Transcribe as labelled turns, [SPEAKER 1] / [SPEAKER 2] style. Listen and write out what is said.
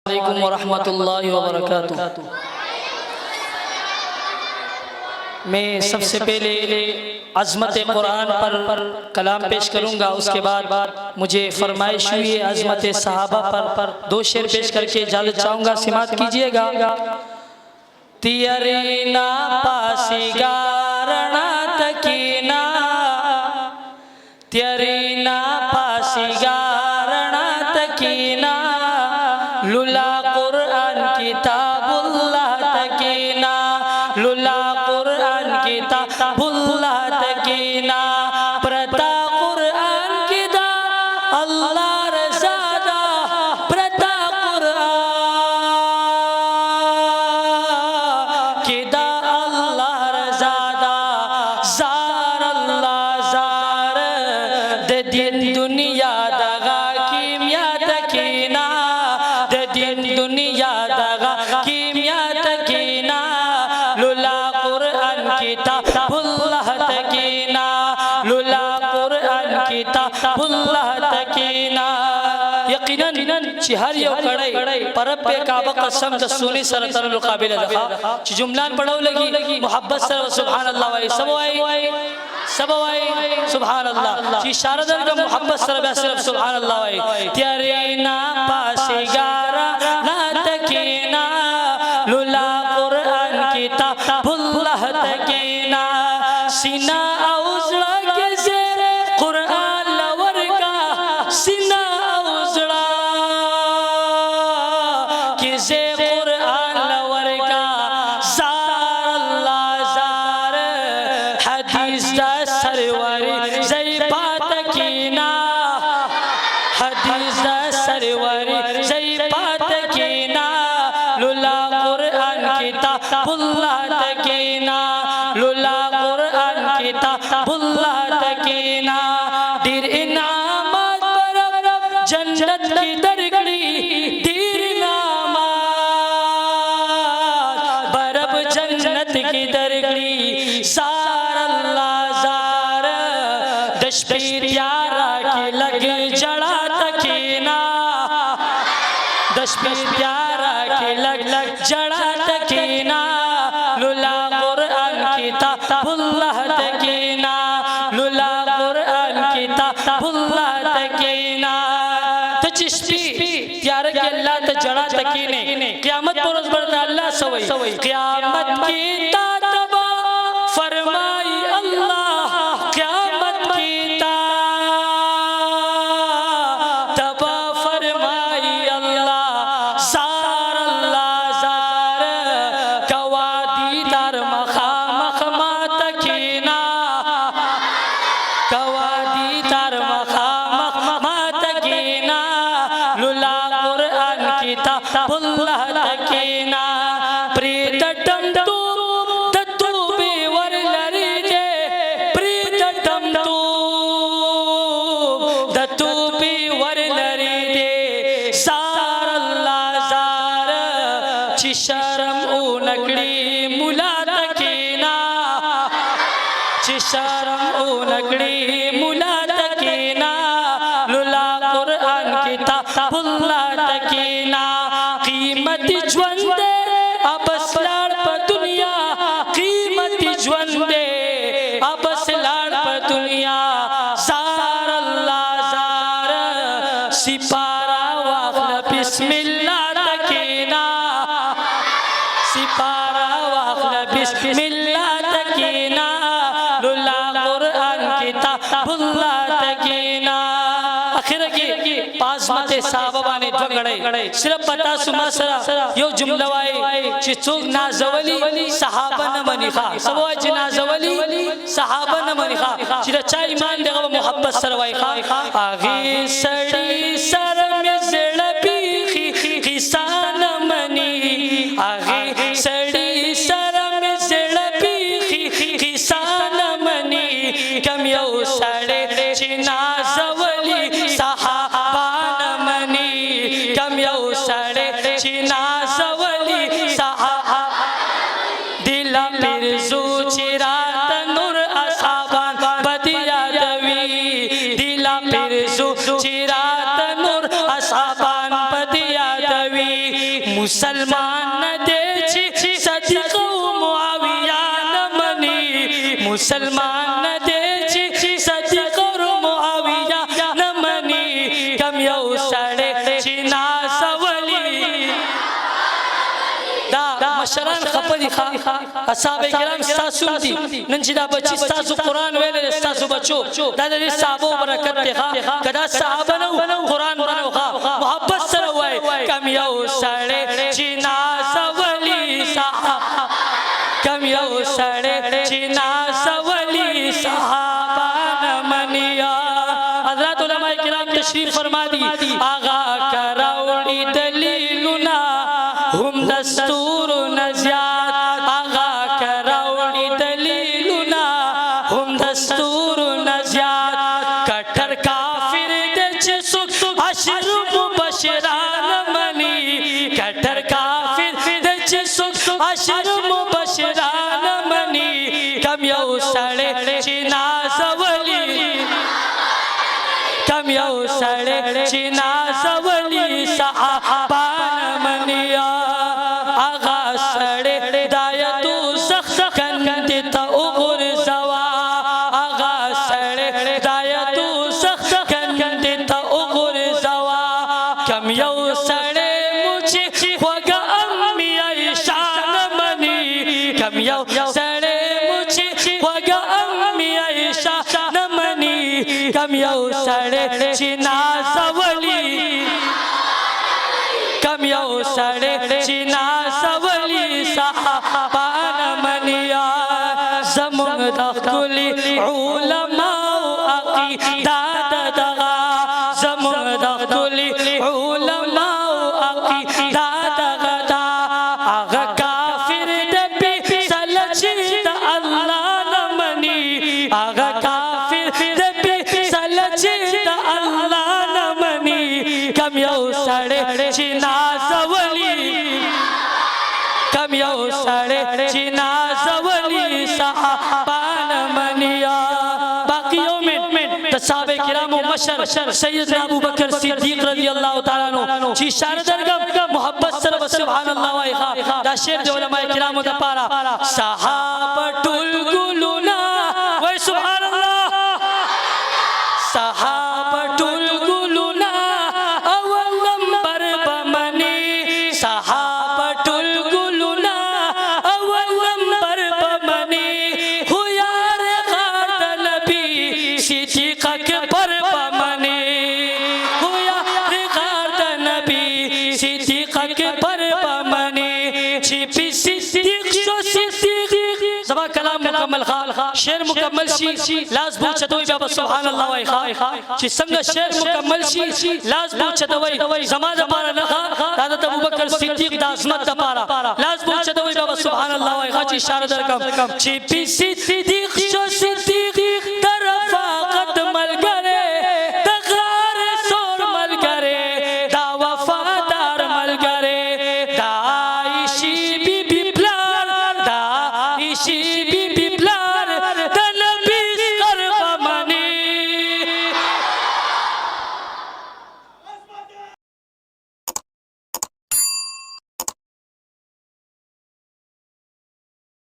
[SPEAKER 1] अस्सलामुअलैकुम वरहमतुल्लाहि वबरकातुहू। मैं सबसे पहले अज़मत कुरान पर कलाम पेश करूँगा, उसके बाद मुझे फरमाइश हुई है अज़मत सहाबा पर दो शेर पेश करके इजाज़त चाहूँगा, सिमात कीजिएगा। तियरीना पासिगारणा तकीना, तियरीना पासिगारणा तकीना, लुला कुरान किताबुल्लाह तकीना, लुला कुरान किताबुल्लाह तकीना, प्रता कुरान किदा अल्लाह रज़ादा, प्रता कुरान किदा अल्लाह रज़ादा, जार अल्लाह जार दे दिन दुनिया दगा कीमिया तकीना, दे दिन दुनिया दगा कीमिया तकीना, लुला कुरान किताबुल्लाह तकीना, लुला कुरान किताबुल्लाह तकीना। यकीनन चिहर यो कड़ाई परब पे काबा कसम द सुनी सरतर मुकाबिल लखा च जुमलान पढ़ो लगी मोहब्बत सर सुभान अल्लाह वाई सब वाई सुभान अल्लाह ची शारदन का मोहब्बत सर सिर्फ सुभान अल्लाह वाई। तेरे ना पासिगारा ना तकीना, लुला कुरान किताबुल्लाह तकीना, सीना औजड़ा के ज़ेरे कुरान लवर का, सीना औजड़ा के ज़ेरे कुरान लवर का, जार अल्लाह जार हदीस दा सरवरी ज़ैबा तकीना, हदीस दा सरवरी ज़ैबा तकीना, लुला कुरान किताबुल्लाह तकीना, लुला कुरान किताबुल्लाह तकीना। दीर इनामत बरब जन्नत की दरगड़ी, दीर इनामत बरब जन्नत की दरगड़ी, जार अल्लाह जार दशपीर प्यारा की लग जड़ा तकीना, दशपीर प्यारा की लग जड़ा तकीना, लुला कुरान किताबुल्लाह तकीना, लुला कुरान किताबुल्लाह तकीना। तो चिश्ती प्यारे के अल्लाह त जड़ा तकीने क़यामत पर रोज़ बढ़ता अल्लाह सवई क़यामत की तातबा फरमाई अल्लाह, क़यामत की तातबा फरमाई अल्लाह, जार अल्लाह जार कवादी दर मखामख मा तकीना, कवादी दर मखामख मा तकीना, लुला कुरान किताबुल्लाह तकीना। प्रीतटम तू तू बेवर लरी जे, प्रीतटम तू तू बेवर लरी दे, जार अल्लाह जार ची शर्म ऊ नकड़ी मुला तकीना, ची शर्म ऊ नकड़ी मुला तकीना, लुला कुरान किताबुल्लाह तकीना। कीमती ज्वंदे अबस लाड़ पर दुनिया, कीमती ज्वंदे अबस लाड़ पर दुनिया, जार अल्लाह जार सिपारा वाखला बिस्मिल्लाह तकीना, सिपारा वाखला बिस्मिल्लाह तकीना, लुला कुरान किताबुल्लाह तकीना। आखिर की पाज़मत साहबा ने ढगड़े सिर्फ पता सुमा सरा यो जुमला वाई चिचुक नाजवली सहाबा न मनिखा, सब वाई च नाजवली सहाबा न मनिखा, चिरचा ईमान देगा मोहब्बत सरवाई खा। आगे सड़ी सर में ज़ड़पी किसान मनी, आगे सड़ी सर में ज़ड़पी किसान मनी, कम यो सड़े चिना जवली सहाबा न मनी, कम यो सड़े चिना जवली सहाबा, दिला पिरजू चिरात नूर असाबान बदिया दवी, दिला पिरजू चिरात नूर असाबान बदिया दवी, मुसलमान न देची सदिक मुआविया न मनी मुसलमान न देची सदिक मुआविया न मनी कम यौ साडे चिना सवली दा मशरन खपदी खा असहाबे किराम सासुम दी नंजिदा बच्ची सासु कुरान वेले सासु बच्चो दादा दी साबो बरकत दे खा कदा साहबा नो कुरान बनो खा मोहब्बत सर हुए कम यौ साडे चिना सवली साहा कम यौ साडे चिना सवली साहबा न मनिया हजरत उलमा किराम तशरीफ फरमा दी आगा कराउड़ी दलीलुना हम दस्तूर नज़ियात आगा कराउड़ी दलीलुना हम दस्तूर नज़ियात कठर काफिर देच सुख अशर मुबशरान मनी कठर काफिर देच सुख अशर मुबशरान मनी कम यौ साडे चिना सवली कम यौ साडे चिना सवली साहबा न मनिया आगा साडे दायतु सख्त कंदे त उगुर सवा आगा साडे दायतु सख्त कंदे त उगुर सवा कम यौ साडे मुझे वगा अम्मी आयशा न मनी कम यौ साडे मुझे वगा अम्मी आयशा न मनी कम यौ साडे चिना सवली कम यौ साडे चिना सवली साहबा न मनिया जमुन दखुली उलमा अकीदात दगा जमुन दखुली उलमा अकीदात गदा आगा काफिर दबी सलचित अल्लाह न मनी आगा काफिर दबी सलचित अल्लाह न मनी कम यौ साडे चिना सवली कम यौ साडे चिना सवली साहबा न मनिया बाकियों में तसाबे किरामो मशर सैयदना अबू बकर सिद्दीक रज़ी अल्लाह तआला नो जी शारदरगम मोहब्बत सर सुभान अल्लाह व खा दा शेर दे उलमा किरामो दा पारा सहाबतुल गुलुना व सुभान अल्लाह सहाबतुल गुलुना अव्वल नंबर बमनी सहाबतुल गुलुना अव्वल नंबर बमनी हुयार खात नबी सिद्दीक के पर बमनी हुयार खात नबी सिद्दीक के पर बमनी छिपी सिद्दीक सो सिद्दीक जबा कलाम मुकम्मल खा शेर मुकम्मल शी लाज पूछतोय बाबा सुभान अल्लाह व खा ची संग शेर मुकम्मल शी लाज पूछतोय जमाज पारा न खा दादा अबू बकर सिद्दीक दासमत द पारा लाज पूछतोय बाबा सुभान अल्लाह व खा ची शारदरगम ची पी सिद्दीक